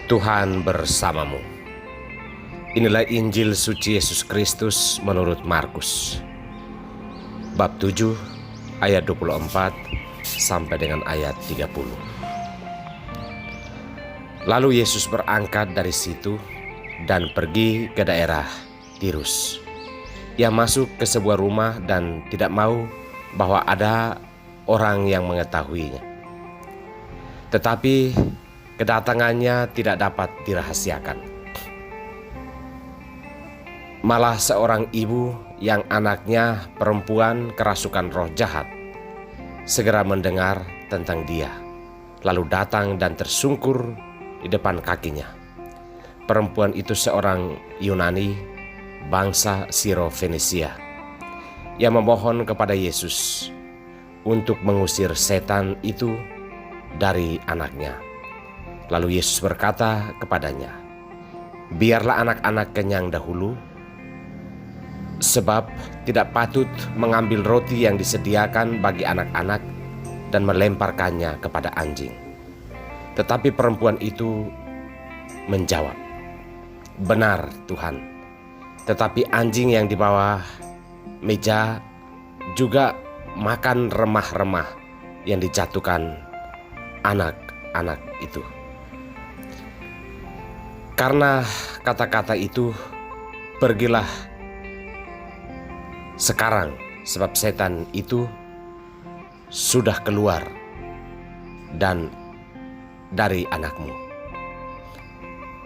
Tuhan bersamamu. Inilah Injil suci Yesus Kristus menurut Markus. Bab 7 ayat 24 sampai dengan ayat 30. Lalu Yesus berangkat dari situ dan pergi ke daerah Tirus. Ia masuk ke sebuah rumah dan tidak mau bahwa ada orang yang mengetahuinya. Tetapi kedatangannya tidak dapat dirahasiakan. Malah seorang ibu yang anaknya perempuan kerasukan roh jahat segera mendengar tentang dia, lalu datang dan tersungkur di depan kakinya. Perempuan itu seorang Yunani, bangsa Siro-Fenisia. Ia memohon kepada Yesus untuk mengusir setan itu dari anaknya. Lalu Yesus berkata kepadanya, "Biarlah anak-anak kenyang dahulu, sebab tidak patut mengambil roti yang disediakan bagi anak-anak dan melemparkannya kepada anjing." Tetapi perempuan itu menjawab, "Benar Tuhan, tetapi anjing yang di bawah meja juga makan remah-remah yang dijatuhkan anak-anak itu." Karena kata-kata itu, pergilah sekarang, sebab setan itu sudah keluar dan dari anakmu.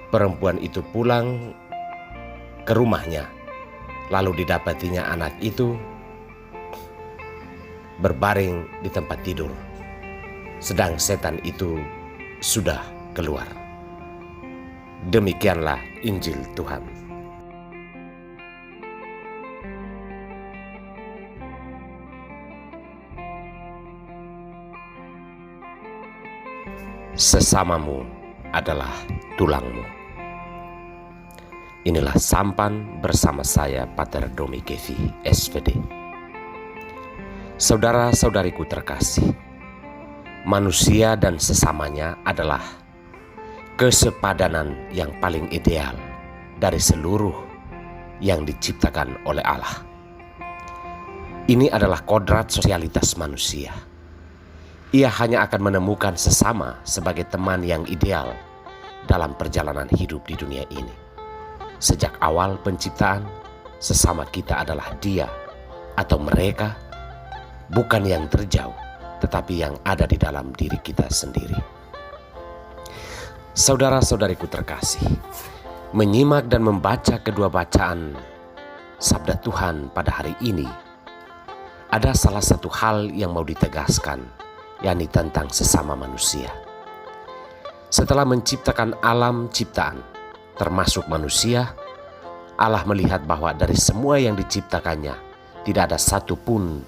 Perempuan itu pulang ke rumahnya, lalu didapatinya anak itu berbaring di tempat tidur, sedang setan itu sudah keluar. Demikianlah Injil Tuhan. Sesamamu adalah tulangmu. Inilah sampan bersama saya, Pater Domi Kevi, SVD. Saudara-saudariku terkasih, manusia dan sesamanya adalah kesepadanan yang paling ideal dari seluruh yang diciptakan oleh Allah. Ini adalah kodrat sosialitas manusia. Ia hanya akan menemukan sesama sebagai teman yang ideal dalam perjalanan hidup di dunia ini. Sejak awal penciptaan, sesama kita adalah dia atau mereka, bukan yang terjauh, tetapi yang ada di dalam diri kita sendiri. Saudara-saudariku terkasih, menyimak dan membaca kedua bacaan Sabda Tuhan pada hari ini, ada salah satu hal yang mau ditegaskan, yakni tentang sesama manusia. Setelah menciptakan alam ciptaan, termasuk manusia, Allah melihat bahwa dari semua yang diciptakannya, tidak ada satupun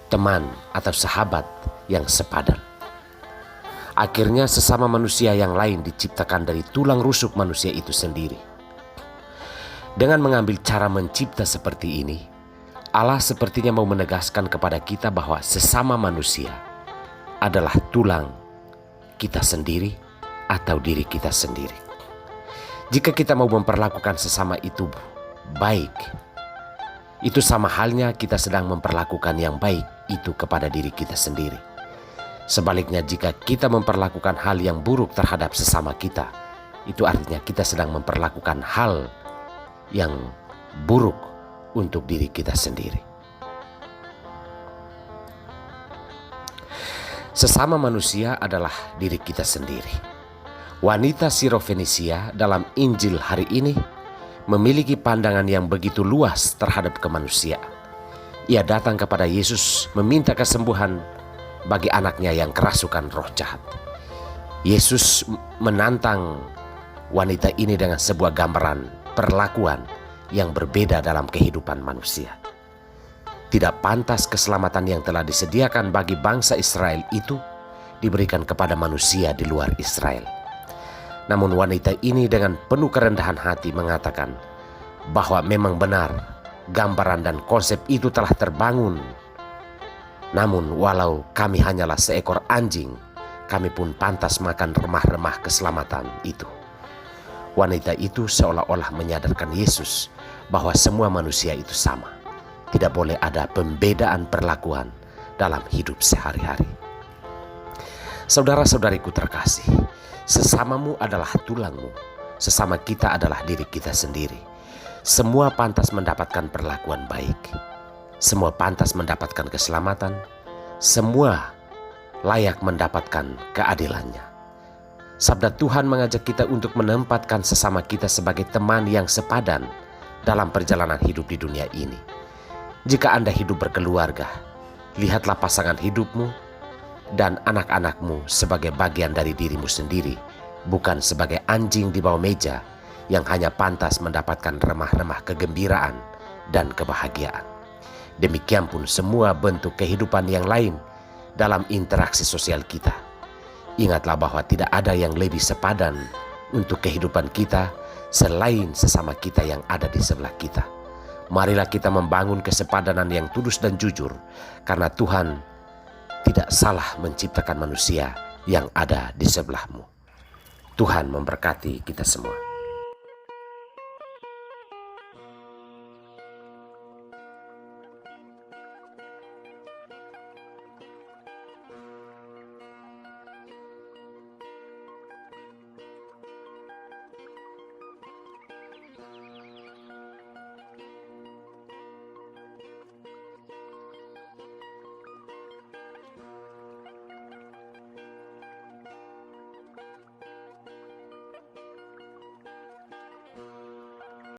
teman atau sahabat yang sepadan. Akhirnya sesama manusia yang lain diciptakan dari tulang rusuk manusia itu sendiri. Dengan mengambil cara mencipta seperti ini, Allah sepertinya mau menegaskan kepada kita bahwa sesama manusia adalah tulang kita sendiri atau diri kita sendiri. Jika kita mau memperlakukan sesama itu baik, itu sama halnya kita sedang memperlakukan yang baik itu kepada diri kita sendiri. Sebaliknya, jika kita memperlakukan hal yang buruk terhadap sesama kita, itu artinya kita sedang memperlakukan hal yang buruk untuk diri kita sendiri. Sesama manusia adalah diri kita sendiri. Wanita Siro-Fenisia dalam Injil hari ini memiliki pandangan yang begitu luas terhadap kemanusiaan. Ia datang kepada Yesus meminta kesembuhan bagi anaknya yang kerasukan roh jahat. Yesus menantang wanita ini dengan sebuah gambaran perlakuan yang berbeda dalam kehidupan manusia. Tidak pantas keselamatan yang telah disediakan bagi bangsa Israel itu diberikan kepada manusia di luar Israel. Namun wanita ini dengan penuh kerendahan hati mengatakan bahwa memang benar gambaran dan konsep itu telah terbangun. Namun walau kami hanyalah seekor anjing, kami pun pantas makan remah-remah keselamatan itu. Wanita itu seolah-olah menyadarkan Yesus bahwa semua manusia itu sama. Tidak boleh ada pembedaan perlakuan dalam hidup sehari-hari. Saudara-saudariku terkasih, sesamamu adalah tulangmu, sesama kita adalah diri kita sendiri. Semua pantas mendapatkan perlakuan baik. Semua pantas mendapatkan keselamatan. Semua layak mendapatkan keadilannya. Sabda Tuhan mengajak kita untuk menempatkan sesama kita sebagai teman yang sepadan dalam perjalanan hidup di dunia ini. Jika Anda hidup berkeluarga, lihatlah pasangan hidupmu dan anak-anakmu sebagai bagian dari dirimu sendiri, bukan sebagai anjing di bawah meja yang hanya pantas mendapatkan remah-remah kegembiraan dan kebahagiaan. Demikian pun semua bentuk kehidupan yang lain dalam interaksi sosial kita. Ingatlah bahwa tidak ada yang lebih sepadan untuk kehidupan kita selain sesama kita yang ada di sebelah kita. Marilah kita membangun kesepadanan yang tulus dan jujur, karena Tuhan tidak salah menciptakan manusia yang ada di sebelahmu. Tuhan memberkati kita semua.